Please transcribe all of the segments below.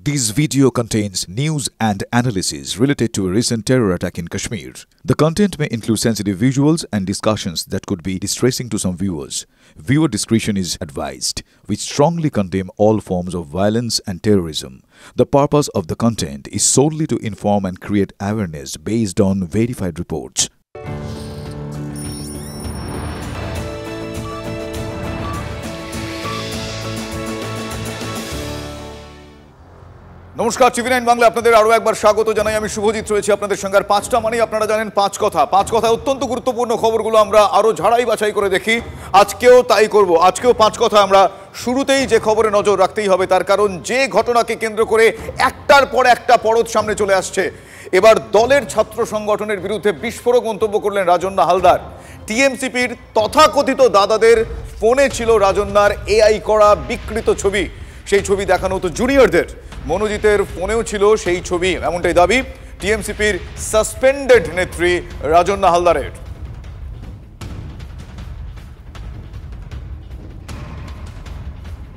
This video contains news and analysis related to a recent terror attack in Kashmir. The content may include sensitive visuals and discussions that could be distressing to some viewers. Viewer discretion is advised. We strongly condemn all forms of violence and terrorism. The purpose of the content is solely to inform and create awareness based on verified reports. নমস্কার, টিভি9 বাংলা আপনাদের আরো একবার স্বাগত জানাই। আমি শুভজিৎ রয়েছি আপনাদের সঙ্গে। আর পাঁচটা মানেই আপনারা জানেন পাঁচ কথা অত্যন্ত গুরুত্বপূর্ণ খবরগুলো আমরা আরো ঝাড়াই বাছাই করে দেখি। আজকেও তাই করব। আজকেও পাঁচ কথা আমরা শুরুতেই যে খবরে নজর রাখতেই হবে, তার কারণ যে ঘটনাকে কেন্দ্র করে একটার পর একটা পরত সামনে চলে আসছে। এবার দলের ছাত্র সংগঠনের বিরুদ্ধে বিস্ফোরক মন্তব্য করলেন রাজন্না হালদার। টিএমসিপির তথাকথিত দাদাদের ফোনে ছিল রাজন্নার এআই করা বিকৃত ছবি। সেই ছবি দেখানো হতো জুনিয়রদের। মনোজিতের ফোনেও ছিল সেই ছবি, এমনটাই দাবি টিএমসিপির সাসপেন্ডেড নেত্রী রাজন্না হালদারের।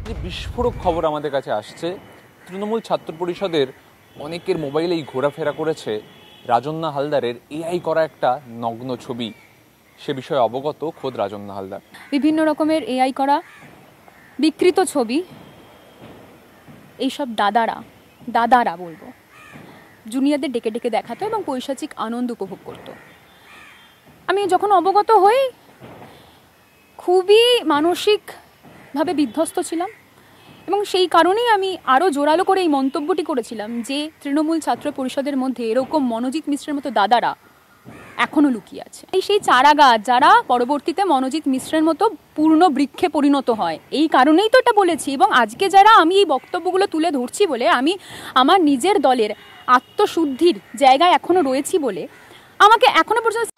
যে বিস্ফোরক খবর আমাদের কাছে আসছে, তৃণমূল ছাত্র পরিষদের অনেকের মোবাইলেই ঘোরাফেরা করেছে রাজন্না হালদারের এআই করা একটা নগ্ন ছবি। সে বিষয়ে অবগত খোদ রাজন্না হালদার। বিভিন্ন রকমের এআই করা বিকৃত ছবি এইসব দাদারা বলবো জুনিয়রদের ডেকে ডেকে দেখাতো এবং পৈশাচিক আনন্দ উপভোগ করত। আমি যখন অবগত হই খুবই মানসিকভাবে বিধ্বস্ত ছিলাম এবং সেই কারণেই আমি আরও জোরালো করে এই মন্তব্যটি করেছিলাম যে তৃণমূল ছাত্র পরিষদের মধ্যে এরকম মনোজিৎ মিশ্রের মতো দাদারা এখনও লুকিয়ে আছে। সেই চারা গাছ যারা পরবর্তীতে মনোজিৎ মিশ্রের মতো পূর্ণ বৃক্ষে পরিণত হয়, এই কারণেই তো এটা বলেছি। এবং আজকে যারা আমি এই বক্তব্যগুলো তুলে ধরছি বলে আমি আমার নিজের দলের আত্মশুদ্ধির জায়গায় এখনও রয়েছি বলে আমাকে এখনো পর্যন্ত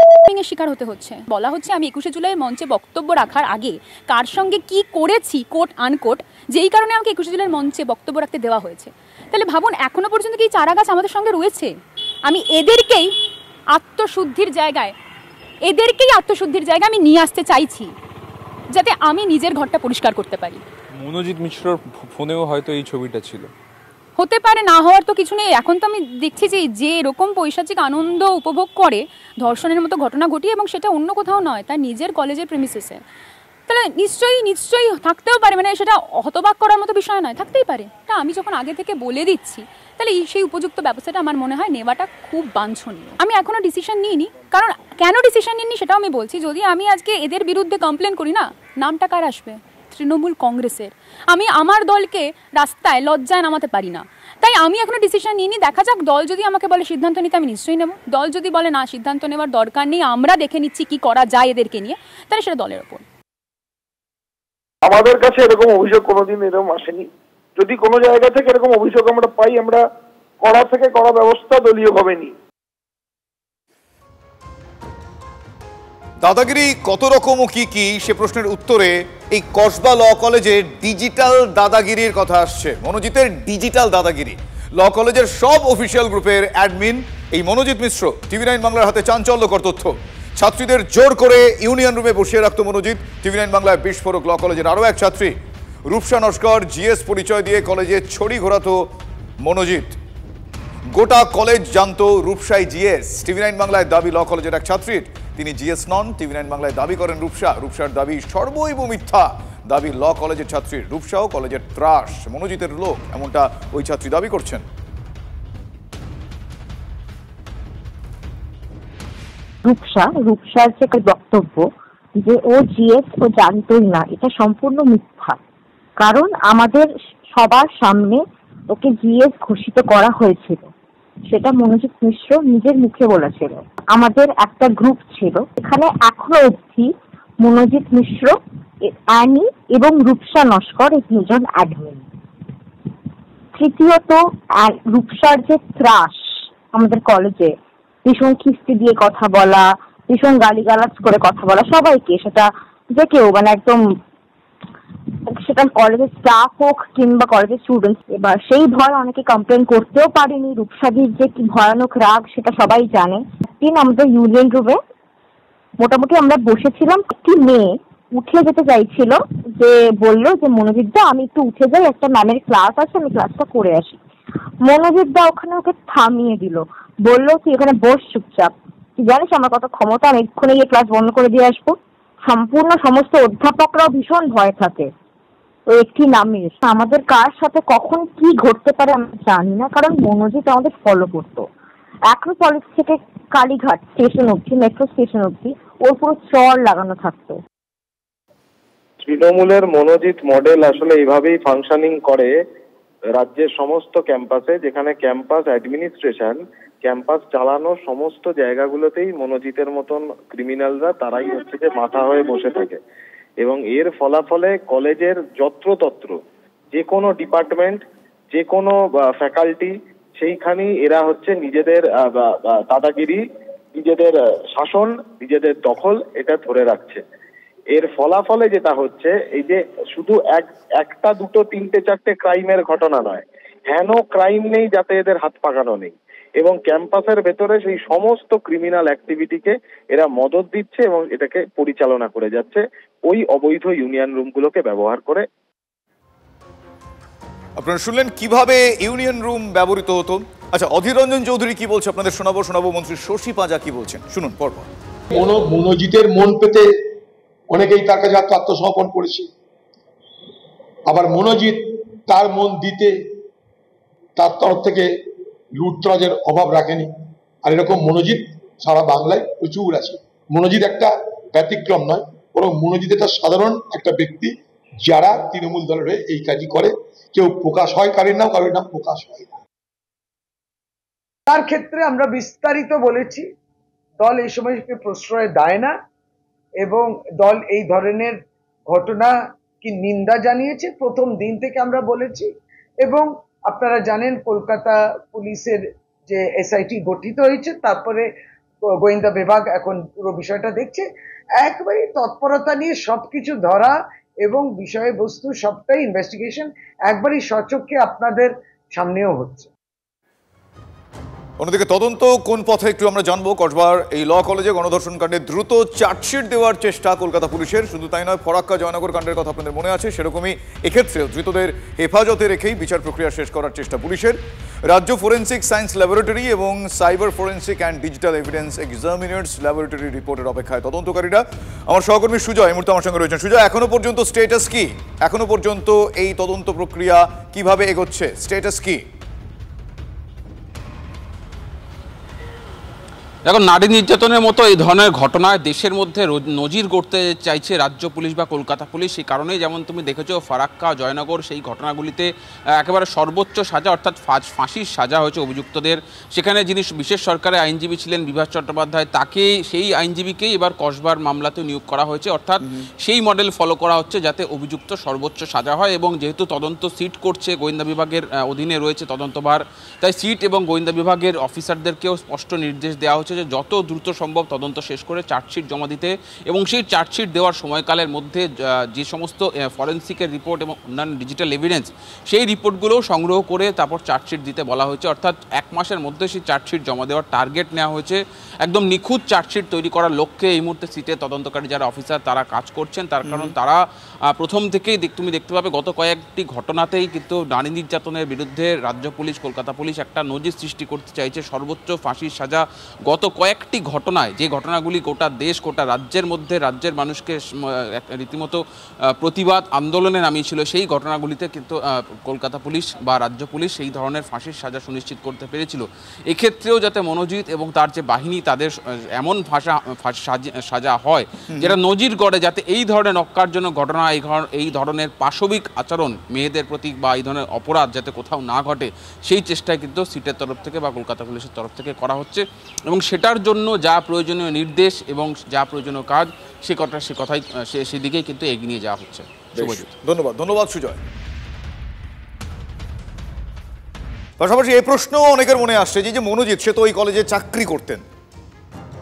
শিকার হতে হচ্ছে। বলা হচ্ছে আমি 21শে জুলাই মঞ্চে বক্তব্য রাখার আগে কার সঙ্গে কি করেছি কোট আনকোট, যেই কারণে আমাকে 21শে জুলাই মঞ্চে বক্তব্য রাখতে দেওয়া হয়েছে। তাহলে ভাবুন এখনো পর্যন্ত কি চারা গাছ আমাদের সঙ্গে রয়েছে। আমি এদেরকেই আত্মশুদ্ধির জায়গায় আমি নিয়ে আসতে চাইছি যাতে আমি নিজের ঘরটা পরিষ্কার করতে পারি। মনোজিৎ মিশ্রর ফোনেও হয়তো এই ছবিটা ছিল, হতে পারে, না হওয়ার তো কিছু নেই। এখন তো আমি দেখছি যে এরকম পৈশাচিক আনন্দ উপভোগ করে ধর্ষণের মতো ঘটনা ঘটিয়ে, এবং সেটা অন্য কোথাও নয়, তার নিজের কলেজের প্রেমিসেসে, তাহলে নিশ্চয়ই থাকতেও পারে। মানে সেটা হতবাক করার মতো বিষয় নয়, থাকতেই পারে। তা আমি যখন আগে থেকে বলে দিচ্ছি তাহলে সেই উপযুক্ত ব্যবস্থাটা আমার মনে হয় নেওয়াটা খুব বাঞ্ছনীয়। আমি এখনও ডিসিশন নিইনি, কারণ কেন ডিসিশন নিইনি সেটাও আমি বলছি। যদি আমি আজকে এদের বিরুদ্ধে কমপ্লেন করি না, নামটা কার আসবে? তৃণমূল কংগ্রেসের। আমি আমার দলকে রাস্তায় লজ্জায় নামাতে পারি না, তাই আমি এখনো ডিসিশন নিইনি। দেখা যাক, দল যদি আমাকে বলে সিদ্ধান্ত নিতে আমি নিশ্চয়ই নেব। দল যদি বলে না সিদ্ধান্ত নেওয়ার দরকার নেই, আমরা দেখে নিচ্ছি কি করা যায় এদেরকে নিয়ে, তাহলে সেটা দলের ওপর। আমাদের কাছে এরকম অভিযোগ কোনোদিন এরকম আসেনি। যদি কোনো জায়গা থেকে এরকম অভিযোগ আমরা পাই, আমরা কড়া থেকে কড়া ব্যবস্থা দলীয়ভাবে নিই। দাদাগিরি কত রকম ও কি সে প্রশ্নের উত্তরে এই কসবা ল কলেজে ডিজিটাল দাদাগিরির কথা আসছে। মনোজিতের ডিজিটাল দাদাগিরি। ল কলেজের সব অফিসিয়াল গ্রুপের অ্যাডমিন এই মনোজিৎ মিশ্র। টিভি9 বাংলার হাতে চাঞ্চল্যকর তথ্য। ছাত্রীদের জোর করে ইউনিয়ন রুমে বসিয়ে রাখতো মনোজিৎ। টিভি9 বাংলায় বিস্ফোরক। ল কলেজের আরও এক ছাত্রী রূপসা নস্কর জিএস পরিচয় দিয়ে কলেজে ছড়ি ঘোরাতো মনোজিৎ। গোটা কলেজ জানতো রূপসাই জিএস। টিভি9 বাংলায় দাবি ল কলেজের এক ছাত্রীর তিনি জিএস নন। টিভি9 বাংলায় দাবি করেন রূপসার দাবি সর্বৈব মিথ্যা। দাবি ল কলেজের ছাত্রীর। রূপসাও কলেজের ত্রাস, মনোজিতের লোক, এমনটা ওই ছাত্রী দাবি করছেন। রূপসার যে বক্তব্য যে ও জিএস ও জানতোই না, এটা সম্পূর্ণ মিথ্যা। কারণ আমাদের সবার সামনে ওকে জিএস ঘোষিত করা হয়েছিল, সেটা মনোজিৎ মিশ্র নিজের মুখে বলেছিল। আমাদের একটা গ্রুপ ছিল, এখানে এখনো অবধি মনোজিৎ মিশ্র, অ্যানি এবং রূপসা নস্কর এই দুজন অ্যাডমিন। তৃতীয়ত, রূপসার যে ত্রাস আমাদের কলেজে, ভীষণ খিস্তি দিয়ে কথা বলা, ভীষণ গালিগালাজ করে কথা বলা সবাইকে, সেটা যে কেউ মানে একদম, সেটা কলেজের স্টাফ হোক কিংবা কলেজের স্টুডেন্টস। এবার সেই ভয় অনেকে কমপ্লেন করতেও পারেনি। রূপসাদির যে কি ভয়ানক রাগ সেটা সবাই জানে। একদিন আমাদের ইউনিয়ন রুমে মোটামুটি আমরা বসেছিলাম, একটি মেয়ে উঠে যেতে চাইছিল, যে বললো যে মনোজিৎ দা আমি একটু উঠে যাই, একটা ম্যামের ক্লাস আছে, আমি ক্লাসটা করে আসি। মনোজিৎ দা ওখানে ওকে থামিয়ে দিল, বললো তুই এখানে বস চুপচাপ, তুই জানিস আমার কত ক্ষমতা, আমি এক্ষুনি গিয়ে ক্লাস বন্ধ করে দিয়ে আসবো। সম্পূর্ণ সমস্ত অধ্যাপকরাও ভীষণ ভয় থাকে ওই একটি নামে। আমাদের কার সাথে কখন কি ঘটতে পারে আমি জানি না, কারণ মনোজিৎ আমাদের ফলো করতো অ্যাক্রোপলিস থেকে কালীঘাট স্টেশন অব্দি, মেট্রো স্টেশন অব্দি ওর পুরো চর লাগানো থাকতো। তৃণমূলের মনোজিৎ মডেল আসলে এইভাবেই ফাংশনিং করে রাজ্যের সমস্ত ক্যাম্পাসে, যেখানে ক্যাম্পাস অ্যাডমিনিস্ট্রেশন, ক্যাম্পাস চালানোর সমস্ত জায়গাগুলোতেই মনোজিতের মতন ক্রিমিনালরা তারাই হচ্ছে যে মাথা হয়ে বসে থাকে। এবং এর ফলাফলে কলেজের যত্রতত্র যে কোনো ডিপার্টমেন্ট, যে কোনো ফ্যাকাল্টি, সেইখানেই এরা হচ্ছে নিজেদের দাদাগিরি, নিজেদের শাসন, নিজেদের দখল এটা ধরে রাখছে। এর ফলাফলে যেটা হচ্ছে এই যে শুধু একটা দুটো তিনটে চারটে ক্রাইমের ঘটনা নয়, হেন ক্রাইম নেই যাতে এদের হাত পাকানো নেই, এবং ক্যাম্পাসের ভেতরে সেই সমস্ত ক্রিমিনাল অ্যাক্টিভিটিকে এরা মদত দিচ্ছে এবং এটাকে পরিচালনা করে যাচ্ছে ওই অবৈধ ইউনিয়ন রুমগুলোকে ব্যবহার করে। আপনারা শুনলেন কিভাবে ইউনিয়ন রুম ব্যবহৃত হতো। আচ্ছা, অধীর রঞ্জন চৌধুরী কি বলছে আপনাদের শোনাবো। মন্ত্রী শশী পাঁজা কি বলছেন শুনুন পরপর। মনোজিতের মন পেতে অনেকেই তার কাছে আত্মসমর্পণ করেছে, আবার মনোজিৎ তার মন দিতে তার তরফ থেকে লুটতরাজের অভাব রাখেনি। আর এরকম মনোজিৎ সারা বাংলায় প্রচুর আছে। মনোজিৎ একটা ব্যতিক্রম নয়, বরং মনোজিৎ একটা সাধারণ একটা ব্যক্তি যারা তৃণমূল দলের হয়ে এই কাজই করে। কেউ প্রকাশ হয় কারোর নাম প্রকাশ হয় না। তার ক্ষেত্রে আমরা বিস্তারিত বলেছি, দল এই সময়কে প্রশ্রয় দেয় না এবং দল এই ধরনের ঘটনা কি নিন্দা জানিয়েছে প্রথম দিন থেকে আমরা বলেছি। এবং আপনারা জানেন কলকাতা পুলিশের যে এসআইটি গঠিত হয়েছে, তারপরে গোয়েন্দা বিভাগ এখন পুরো বিষয়টা দেখছে, একবারই তৎপরতা নিয়ে সবকিছু ধরা এবং বিষয়বস্তু সবটাই ইনভেস্টিগেশন একবারই সচক্ষে আপনাদের সামনেও হচ্ছে। অন্যদিকে তদন্ত কোন পথে একটু আমরা জানবো। কসবার এই ল কলেজে গণধর্ষণ কাণ্ডে দ্রুত চার্জশিট দেওয়ার চেষ্টা কলকাতা পুলিশের। শুধু তাই নয়, ফরাক্কা জয়নগর কাণ্ডের কথা আপনাদের মনে আছে, সেরকমই এক্ষেত্রেও ধৃতদের হেফাজতে রেখেই বিচার প্রক্রিয়া শেষ করার চেষ্টা পুলিশের। রাজ্য ফরেন্সিক সায়েন্স ল্যাবরেটরি এবং cyber forensic and digital evidence examiners laboratory রিপোর্টের অপেক্ষায় তদন্তকারীরা। আমার সহকর্মী সুজয় এই মুহূর্তে আমার সঙ্গে রয়েছেন। সুজয়, এখনো পর্যন্ত স্টেটাস কি? এখনো পর্যন্ত এই তদন্ত প্রক্রিয়া কিভাবে এগোচ্ছে? স্টেটাস কি? এখন নারী নির্যাতনের মতো এই ধরনের ঘটনায় দেশের মধ্যে নজির গড়তে চাইছে রাজ্য পুলিশ বা কলকাতা পুলিশ। সেই কারণেই যেমন তুমি দেখেছো ফারাক্কা জয়নগর সেই ঘটনাগুলিতে একেবারে সর্বোচ্চ সাজা অর্থাৎ ফাঁসির সাজা হয়েছে অভিযুক্তদের। সেখানে যিনি বিশেষ সরকারের আইনজীবী ছিলেন বিভাস চট্টোপাধ্যায়, তাকে সেই আইনজীবীকেই এবার কসবার মামলাতে নিয়োগ করা হয়েছে। অর্থাৎ সেই মডেল ফলো করা হচ্ছে যাতে অভিযুক্ত সর্বোচ্চ সাজা হয়। এবং যেহেতু তদন্ত সিট করছে, গোয়েন্দা বিভাগের অধীনে রয়েছে তদন্তভার, তাই সিট এবং গোয়েন্দা বিভাগের অফিসারদেরকেও স্পষ্ট নির্দেশ দেওয়া হচ্ছে যে যত দ্রুত সম্ভব তদন্ত শেষ করে চার্জশিট জমা দিতে, এবং সেই চার্জশিট দেওয়ার সময়কালের মধ্যে যে সমস্ত ফরেন্সিকের রিপোর্ট এবং অন্যান্য ডিজিটাল এভিডেন্স সেই রিপোর্টগুলোও সংগ্রহ করে তারপর চার্জশিট দিতে বলা হয়েছে। অর্থাৎ 1 মাসের মধ্যে সেই চার্জশিট জমা দেওয়ার টার্গেট নেওয়া হয়েছে। একদম নিখুঁত চার্জশিট তৈরি করার লক্ষ্যে এই মুহূর্তে সিটে তদন্তকারী যারা অফিসার তারা কাজ করছেন। তার কারণ তারা প্রথম থেকেই তুমি দেখতে পাবে গত কয়েকটি ঘটনাতেই কিন্তু নারী নির্যাতনের বিরুদ্ধে রাজ্য পুলিশ কলকাতা পুলিশ একটা নজির সৃষ্টি করতে চাইছে। সর্বোচ্চ ফাঁসির সাজা গত কয়েকটি ঘটনায়, যে ঘটনাগুলি গোটা দেশ গোটা রাজ্যের মধ্যে রাজ্যের মানুষকে রীতিমতো প্রতিবাদ আন্দোলনে নামিয়েছিল, সেই ঘটনাগুলিতে কিন্তু কলকাতা পুলিশ বা রাজ্য পুলিশ সেই ধরনের ফাঁসির সাজা সুনিশ্চিত করতে পেরেছিল। এক্ষেত্রেও যাতে মনোজিৎ এবং তার যে বাহিনী তাদের এমন সাজা হয় যেটা নজির গড়ে, যাতে এই ধরনের ন্যক্কারজনক ঘটনা, এই ধরনের পাশবিক আচরণ মেয়েদের প্রতি বা এই ধরনের অপরাধ যাতে কোথাও না ঘটে, সেই চেষ্টায় কিন্তু সিটের তরফ থেকে বা কলকাতা পুলিশের তরফ থেকে করা হচ্ছে। এবং সেটার জন্য যা প্রয়োজনীয় নির্দেশ এবং যা প্রয়োজনীয় কাজ সেদিকেই কিন্তু এগিয়ে নিয়ে যাওয়া হচ্ছে। ধন্যবাদ সুজয়। পাশাপাশি এই প্রশ্ন অনেকের মনে আসছে যে মনোজিৎ সে তো ওই কলেজে চাকরি করতেন,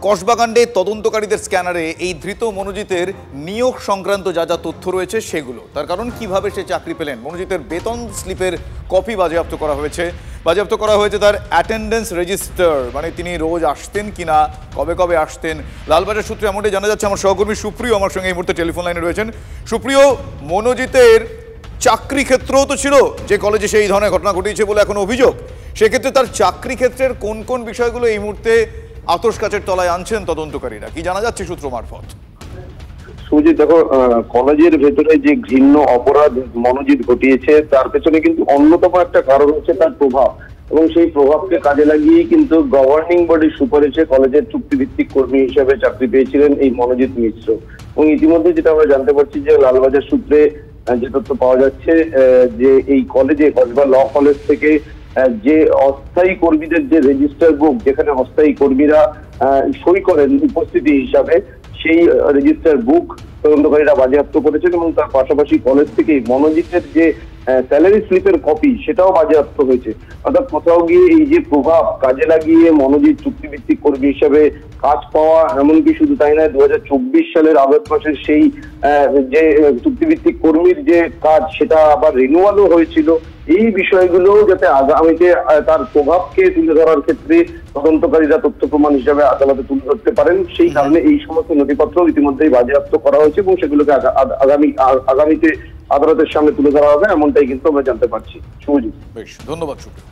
কসবাকাণ্ডে তদন্তকারীদের স্ক্যানারে এই ধৃত মনোজিতের নিয়োগ সংক্রান্ত যা যা তথ্য রয়েছে সেগুলো, তার কারণ কিভাবে সে চাকরি পেলেন। মনোজিতের বেতন স্লিপের কপি বাজেয়াপ্ত করা হয়েছে তার অ্যাটেন্ডেন্স রেজিস্টার, মানে তিনি রোজ আসতেন কিনা, কবে কবে আসতেন। লালবাজার সূত্রে এমনটাই জানা যাচ্ছে। আমার সহকর্মী সুপ্রিয় আমার সঙ্গে এই মুহূর্তে টেলিফোন লাইনে রয়েছেন। সুপ্রিয়, মনোজিতের চাকরি ক্ষেত্রও তো ছিল যে কলেজে সেই ধরনের ঘটনা ঘটিয়েছে বলে এখনো অভিযোগ। সেক্ষেত্রে তার চাকরি ক্ষেত্রের কোন কোন বিষয়গুলো এই মুহূর্তে আতশ কাচের তলায় আনছেন তদন্তকারীরা, কি জানা যাচ্ছে সূত্র মারফত? সুজিত, দেখো, কলেজের ভেতরে যে ঘৃণ্য অপরাধ মনোজিৎ ঘটিয়েছে তার পেছনে কিন্তু অন্যতম একটা কারণ হচ্ছে তার প্রভাব, এবং সেই প্রভাবকে কাজে লাগিয়ে কিন্তু গভর্নিং বডির সুপারিশে কলেজের চুক্তিভিত্তিক কর্মী হিসেবে চাকরি পেয়েছিলেন এই মনোজিৎ মিশ্র। এবং ইতিমধ্যে যেটা আমরা জানতে পারছি যে লালবাজার সূত্রে যে তথ্য পাওয়া যাচ্ছে যে এই কলেজে কসবা ল কলেজ থেকে যে অস্থায়ী কর্মীদের যে রেজিস্টার বুক, যেখানে অস্থায়ী কর্মীরা সই করেন উপস্থিতি হিসাবে, সেই রেজিস্টার বুক তদন্তকারীরা বাজেয়াপ্ত করেছেন এবং তার পাশাপাশি কলেজ থেকে মনোজিতের যে স্যালারি স্লিপের কপি সেটাও বাজেয়াপ্ত হয়েছে। অর্থাৎ কোথাও গিয়ে এই যে প্রভাব কাজে লাগিয়ে মনোজিৎ চুক্তিভিত্তিক কর্মী হিসেবে কাজ পাওয়া, এমনকি শুধু তাই নয় 2024 সালের আগস্ট মাসের সেই যে চুক্তিভিত্তিক কর্মীর যে কাজ সেটা আবার রিনিউয়ালও হয়েছিল। এই বিষয়গুলো যাতে আগামীতে তার প্রভাবকে তুলে ধরার ক্ষেত্রে তদন্তকারীরা তথ্য প্রমাণ হিসাবে আদালতে তুলে ধরতে পারেন, সেই কারণে এই সমস্ত নথিপত্র ইতিমধ্যেই বাজেয়াপ্ত করা হয়েছে এবং সেগুলোকে আগামীতে আদালতের সামনে তুলে ধরা হবে, এমনটাই কিন্তু আমরা জানতে পারছি। শুভজিৎ, বেশ, ধন্যবাদ সুপ্রিয়।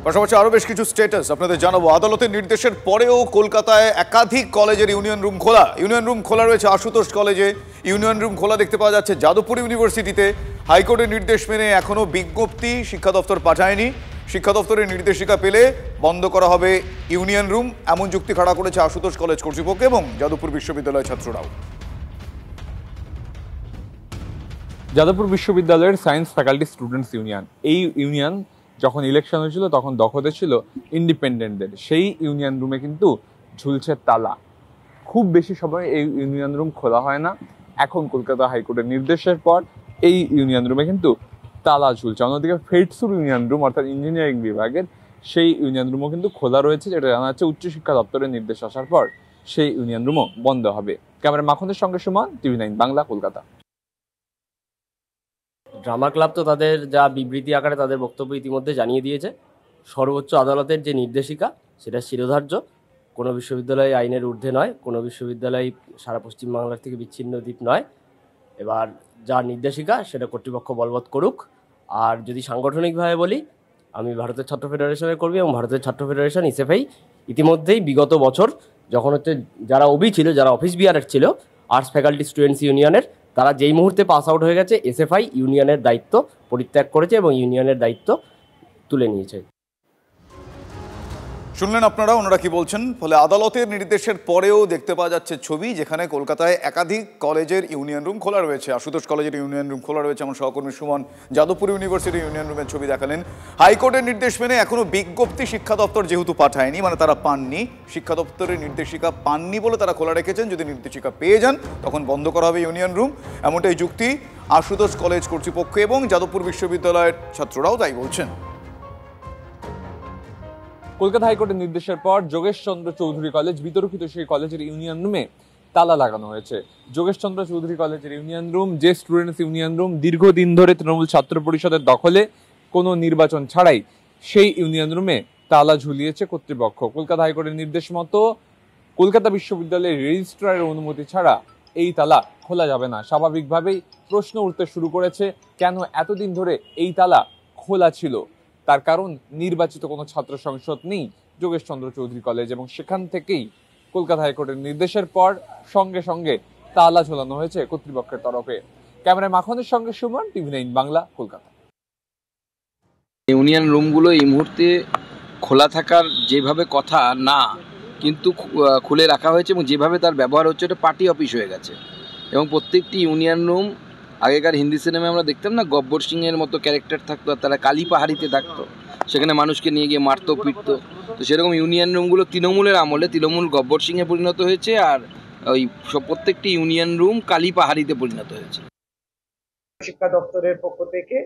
পাশাপাশি আরো বেশ কিছু স্ট্যাটাস আপনাদের জানাবো। আদালতের নির্দেশের পরেও কলকাতায় একাধিক কলেজের ইউনিয়ন রুম খোলা। ইউনিয়ন রুম খোলা রয়েছে আশুতোষ কলেজে, ইউনিয়ন রুম খোলা দেখতে পাওয়া যাচ্ছে যাদবপুর ইউনিভার্সিটিতে। হাইকোর্টের নির্দেশ মেনে এখনো বিজ্ঞপ্তি শিক্ষা দপ্তর পাঠায়নি। শিক্ষা দপ্তরের নির্দেশিকা পেলে বন্ধ করা হবে ইউনিয়ন রুম, এমন যুক্তি খাড়া করেছে আশুতোষ কলেজ কর্তৃপক্ষ এবং যাদবপুর বিশ্ববিদ্যালয়ের ছাত্ররাও। যাদবপুর বিশ্ববিদ্যালয়ের সায়েন্স ফ্যাকাল্টি স্টুডেন্টস ইউনিয়ন, এই ইউনিয়ন যখন ইলেকশন হয়েছিল তখন দখলে ছিল ইন্ডিপেন্ডেন্টদের। সেই ইউনিয়ন রুমে কিন্তু ঝুলছে তালা। খুব বেশি সময় এই ইউনিয়ন রুম খোলা হয় না। এখন কলকাতা হাইকোর্টের নির্দেশের পর এই ইউনিয়ন রুমে কিন্তু তালা ঝুলছে। অন্যদিকে ফেডসুর ইউনিয়ন রুম অর্থাৎ ইঞ্জিনিয়ারিং বিভাগের সেই ইউনিয়ন রুমও কিন্তু খোলা রয়েছে, যেটা জানা যাচ্ছে উচ্চশিক্ষা দপ্তরের নির্দেশ আসার পর সেই ইউনিয়ন রুমও বন্ধ হবে। ক্যামেরা মাখনের সঙ্গে Suman, TV9 Bangla, Kolkata. Drama club তো তাদের যা বিবৃতি আকারে তাদের বক্তব্য ইতিমধ্যে জানিয়ে দিয়েছে। সর্বোচ্চ আদালতের যে নির্দেশিকা সেটা শিরোধার্য। কোনো বিশ্ববিদ্যালয় আইনের ঊর্ধ্বে নয়, কোনো বিশ্ববিদ্যালয় সারা পশ্চিমবাংলার থেকে বিচ্ছিন্ন দ্বীপ নয়। এবার যা নির্দেশিকা সেটা কর্তৃপক্ষ বলবৎ করুক। আর যদি সাংগঠনিকভাবে বলি, আমি ভারতের ছাত্র ফেডারেশনের কর্মী এবং ভারতের ছাত্র ফেডারেশন এসএফআই ইতিমধ্যেই বিগত বছর যখন যারা ওবি ছিল, যারা অফিস বিয়ারের ছিল আর্টস ফ্যাকাল্টি স্টুডেন্টস ইউনিয়নের, তারা যেই মুহূর্তে পাস আউট হয়ে গেছে এসএফআই ইউনিয়নের দায়িত্ব পরিত্যাগ করেছে এবং ইউনিয়নের দায়িত্ব তুলে নিয়েছে। শুনলেন আপনারা ওনারা কি বলছেন। ফলে আদালতের নির্দেশের পরেও দেখতে পাওয়া যাচ্ছে ছবি, যেখানে কলকাতায় একাধিক কলেজের ইউনিয়ন রুম খোলা রয়েছে। আশুতোষ কলেজের ইউনিয়ন রুম খোলা রয়েছে, আমার সহকর্মী সুমন যাদবপুর ইউনিভার্সিটির ইউনিয়ন রুমের ছবি দেখালেন। হাইকোর্টের নির্দেশ মেনে এখনো বিজ্ঞপ্তি শিক্ষা দপ্তর যেহেতু পাঠায়নি, মানে তারা পাননি, শিক্ষা দপ্তরের নির্দেশিকা পাননি বলে তারা খোলা রেখেছেন। যদি নির্দেশিকা পেয়ে যান তখন বন্ধ করা হবে ইউনিয়ন রুম, এমনটাই যুক্তি আশুতোষ কলেজ কর্তৃপক্ষ এবং যাদবপুর বিশ্ববিদ্যালয়ের ছাত্ররাও তাই বলছেন। কলকাতা হাইকোর্টের নির্দেশের পর যোগেশচন্দ্র চৌধুরী কলেজ, বিতর্কিত সেই কলেজের ইউনিয়ন রুমে তালা লাগানো হয়েছে। যোগেশচন্দ্র চৌধুরী কলেজের ইউনিয়ন রুম, যে স্টুডেন্টস ইউনিয়ন রুম দীর্ঘদিন ধরে তৃণমূল ছাত্র পরিষদের দখলে, কোনো নির্বাচন ছাড়াই সেই ইউনিয়ন রুমে তালা ঝুলিয়েছে কর্তৃপক্ষ। কলকাতা হাইকোর্টের নির্দেশ মতো কলকাতা বিশ্ববিদ্যালয়ের রেজিস্ট্রারের অনুমতি ছাড়া এই তালা খোলা যাবে না। স্বাভাবিকভাবেই প্রশ্ন উঠতে শুরু করেছে, কেন এতদিন ধরে এই তালা খোলা ছিল? তার কারণ নির্বাচিত কোনো ছাত্র সংসদ নেই যোগেশচন্দ্র চৌধুরী কলেজ, এবং সেখান থেকেই কলকাতা হাইকোর্টের নির্দেশের পর সঙ্গে সঙ্গে তালা ঝোলানো হয়েছে কর্তৃপক্ষের তরফে। ক্যামেরায় মাখনের সঙ্গে সুমন, TV9 বাংলা, কলকাতা। ইউনিয়ন রুমগুলো এই মুহূর্তে খোলা থাকার যেভাবে কথা না, কিন্তু খুলে রাখা হয়েছে এবং যেভাবে তার ব্যবহার হচ্ছে, এটা পার্টি অফিস হয়ে গেছে। এবং প্রত্যেকটি ইউনিয়ন রুম, আগেকার হিন্দি সিনেমায় আমরা দেখতাম না, গব্বর সিংয়ের মতো ক্যারেক্টার থাকতো, আর তারা কালী পাহাড়িতে থাকতো, সেখানে মানুষকে নিয়ে গিয়ে মারতো পিটতো। তো সেরকম ইউনিয়ন রুমগুলো তৃণমূলের আমলে তৃণমূল গব্বর সিংয়ে পরিণত হয়েছে, আর ওই প্রত্যেকটি ইউনিয়ন রুম কালী পাহাড়িতে পরিণত হয়েছে। শিক্ষা দপ্তরের পক্ষ থেকে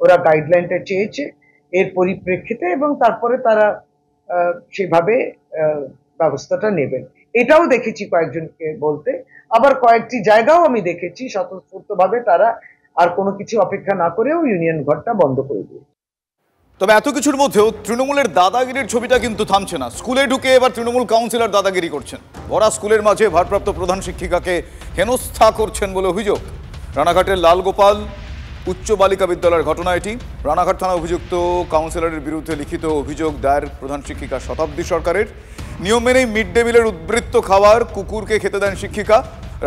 ওরা গাইডলাইনটা চেয়েছে এর পরিপ্রেক্ষিতে, এবং তারপরে তারা সেভাবে ব্যবস্থাটা নেবেন। এটাও দেখেছি কয়েকজনকে বলতে, আবার কয়েকটি জায়গাও আমি দেখেছি স্বতঃস্ফূর্তভাবে তারা আর কোনো কিছু অপেক্ষা না করেও ইউনিয়ন ঘরটা বন্ধ করে দিয়ে। তবে এত কিছুর মধ্যেও তৃণমূলের দাদাগিরির ছবিটা কিন্তু থামছে না। স্কুলে ঢুকে এবার তৃণমূল কাউন্সিলর দাদাগিরি করছেন। ভরা স্কুলের মাঝে ভারপ্রাপ্ত প্রধান শিক্ষিকাকে হেনস্থা করছেন বলে অভিযোগ। রানাঘাটের লালগোপাল উচ্চ বালিকা বিদ্যালয়ের ঘটনা এটি। রানাঘাট থানা অভিযুক্ত কাউন্সিলরের বিরুদ্ধে লিখিত অভিযোগ দায়ের প্রধান শিক্ষিকা শতাব্দী সরকারের। নিয়ম মেনেই মিড ডে মিলের উদ্বৃত্ত খাবার কুকুরকে খেতে দেন শিক্ষিকা।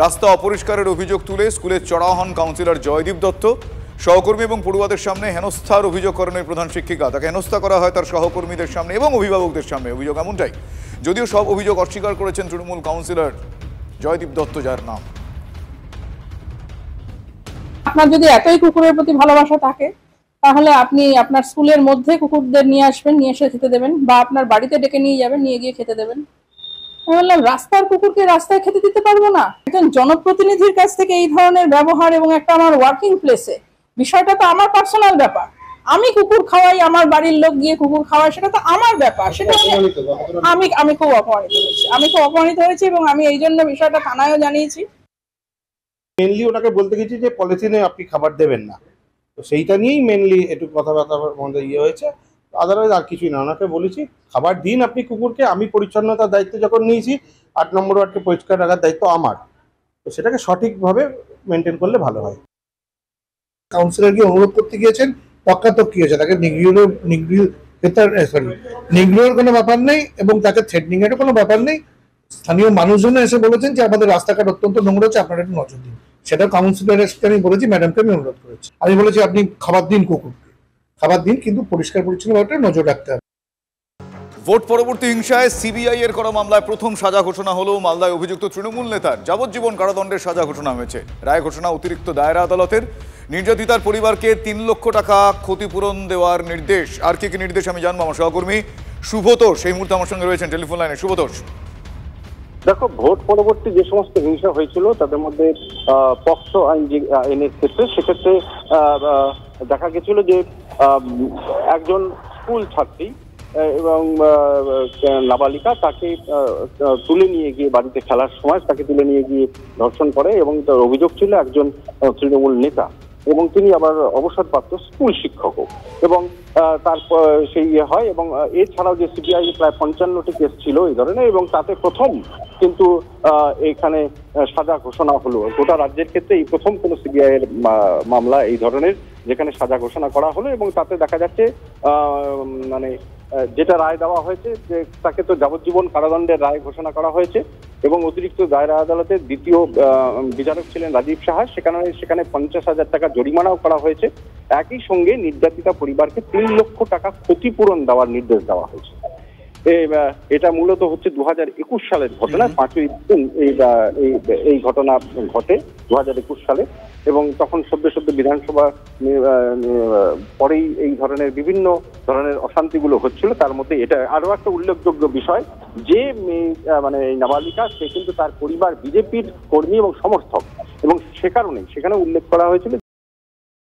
রাস্তা অপরিষ্কারের অভিযোগ তুলে স্কুলে চড়াও হন কাউন্সিলর জয়দীপ দত্ত। সহকর্মী এবং পড়ুয়াদের সামনে হেনস্থার অভিযোগ করেন ওই প্রধান শিক্ষিকা। তাকে হেনস্থা করা হয় তার সহকর্মীদের সামনে এবং অভিভাবকদের সামনে। অভিযোগ এমনটাই, যদিও সব অভিযোগ অস্বীকার করেছেন তৃণমূল কাউন্সিলর জয়দীপ দত্ত, যার নাম। আপনার যদি এতই কুকুরের প্রতি ভালোবাসা থাকে তাহলে আপনি আপনার স্কুলের মধ্যে কুকুরদের নিয়ে আসবেন, নিয়ে এসে খেতে দেবেন, বা আপনার বাড়িতে ডেকে নিয়ে যাবেন, নিয়ে গিয়ে খেতে দেবেন। আমি বললাম রাস্তার কুকুরকে রাস্তায় খেতে দিতে পারবো না? একজন জনপ্রতিনিধির কাছ থেকে এই ধরনের ব্যবহার, এবং একটা আমার ওয়ার্কিং প্লেসে, বিষয়টা তো আমার পার্সোনাল ব্যাপার। আমি কুকুর খাওয়াই, আমার বাড়ির লোক গিয়ে কুকুর খাওয়াই, সেটা তো আমার ব্যাপার। সেটা আমি খুব অপমানিত হয়েছি, এবং আমি এই জন্য বিষয়টা থানায়ও জানিয়েছি। মেনলি ওনাকে বলতে গেছি যে পলিথিনে আপনি খাবার দেবেন না, তো সেইটা নিয়েই মেনলি একটু কথাবার্তা মধ্যে হয়েছে। আদারওয়াইজ আর কিছুই না। ওনাকে বলেছি খাবার দিন আপনি কুকুরকে, আমি পরিচ্ছন্নতার দায়িত্ব যখন নিয়েছি, 8 নম্বর ওয়ার্ডকে পরিষ্কার রাখার দায়িত্ব আমার, তো সেটাকে সঠিকভাবে মেনটেন করলে ভালো হয়। কাউন্সিলরকে অনুরোধ করতে গিয়েছেন, তর্কাতর্কি হয়েছে, তাকে নিগ্রহের কোনো ব্যাপার নেই এবং তাকে থ্রেটনিং এর কোনো ব্যাপার নেই। স্থানীয় মানুষজন এসে বলেছেন যে আমাদের রাস্তাঘাট অত্যন্ত নোংরা হচ্ছে, আপনারা একটু নজর দিন। সেটা কাউন্সিলরের আমি বলেছি, ম্যাডামকে আমি অনুরোধ করেছি। আমি বলেছি আপনি খাবার দিন, কুকুরকে খাবার দিন, কিন্তু পরিষ্কার পরিচ্ছন্নভাবে নজর রাখতে হবে। ভোট পরবর্তী হিংসায় সিবিআই এর করা মামলায় প্রথম সাজা ঘোষণা হলো। মালদায় অভিযুক্ত তৃণমূল নেতার যাবজ্জীবন কারাদণ্ডের সাজা ঘোষণা হয়েছে। রায় ঘোষণা অতিরিক্ত দায়রা আদালতের। নির্যাতিতার পরিবারকে 3 লক্ষ টাকা ক্ষতিপূরণ দেওয়ার নির্দেশ। আর কি নির্দেশ আমি জানবো, আমার সহকর্মী শুভতোষ এই মুহূর্তে আমার সঙ্গে রয়েছেন টেলিফোন লাইনে। শুভতোষ, দেখো, ভোট পরবর্তী যে সমস্ত হিংসা হয়েছিল তাদের মধ্যে পক্সো আইনের ক্ষেত্রে, সেক্ষেত্রে দেখা গেছিল যে একজন স্কুল ছাত্রী এবং নাবালিকা তাকে তুলে নিয়ে গিয়ে বাড়িতে খেলার সময় তাকে তুলে নিয়ে গিয়ে ধর্ষণ করে, এবং তার অভিযোগ ছিল একজন তৃণমূল নেতা, এবং তিনি আবার অবসরপ্রাপ্ত স্কুল শিক্ষকও। এবং তারপর সেই হয়, এবং এছাড়াও যে সিবিআই প্রায় 55টি কেস ছিল এই ধরনের, এবং তাতে প্রথম কিন্তু এখানে সাজা ঘোষণা হলো। গোটা রাজ্যের ক্ষেত্রে এই প্রথম কোনো সিবিআই এর মামলা এই ধরনের যেখানে সাজা ঘোষণা করা হলো, এবং তাতে দেখা যাচ্ছে মানে যেটা রায় দেওয়া হয়েছে যে তাকে তো যাবজ্জীবন কারাদণ্ডের রায় ঘোষণা করা হয়েছে, এবং অতিরিক্ত দায়রা আদালতের দ্বিতীয় বিচারক ছিলেন রাজীব সাহা, সেখানে 50,000 টাকা জরিমানাও করা হয়েছে। একই সঙ্গে নির্যাতিতা পরিবারকে 3 লক্ষ টাকা ক্ষতিপূরণ দেওয়ার নির্দেশ দেওয়া হয়েছে। এটা মূলত হচ্ছে 2021 সালের ঘটনা। 5ই জুন এই ঘটনা ঘটে 2021 সালে, এবং তখন সদ্য বিধানসভা পরেই এই ধরনের বিভিন্ন ধরনের অশান্তিগুলো হচ্ছিল। তার মধ্যে এটা আরো একটা উল্লেখযোগ্য বিষয় যে মানে এই নাবালিকা, সে কিন্তু তার পরিবার বিজেপির কর্মী এবং সমর্থক, এবং সে কারণে সেখানে উল্লেখ করা হয়েছিল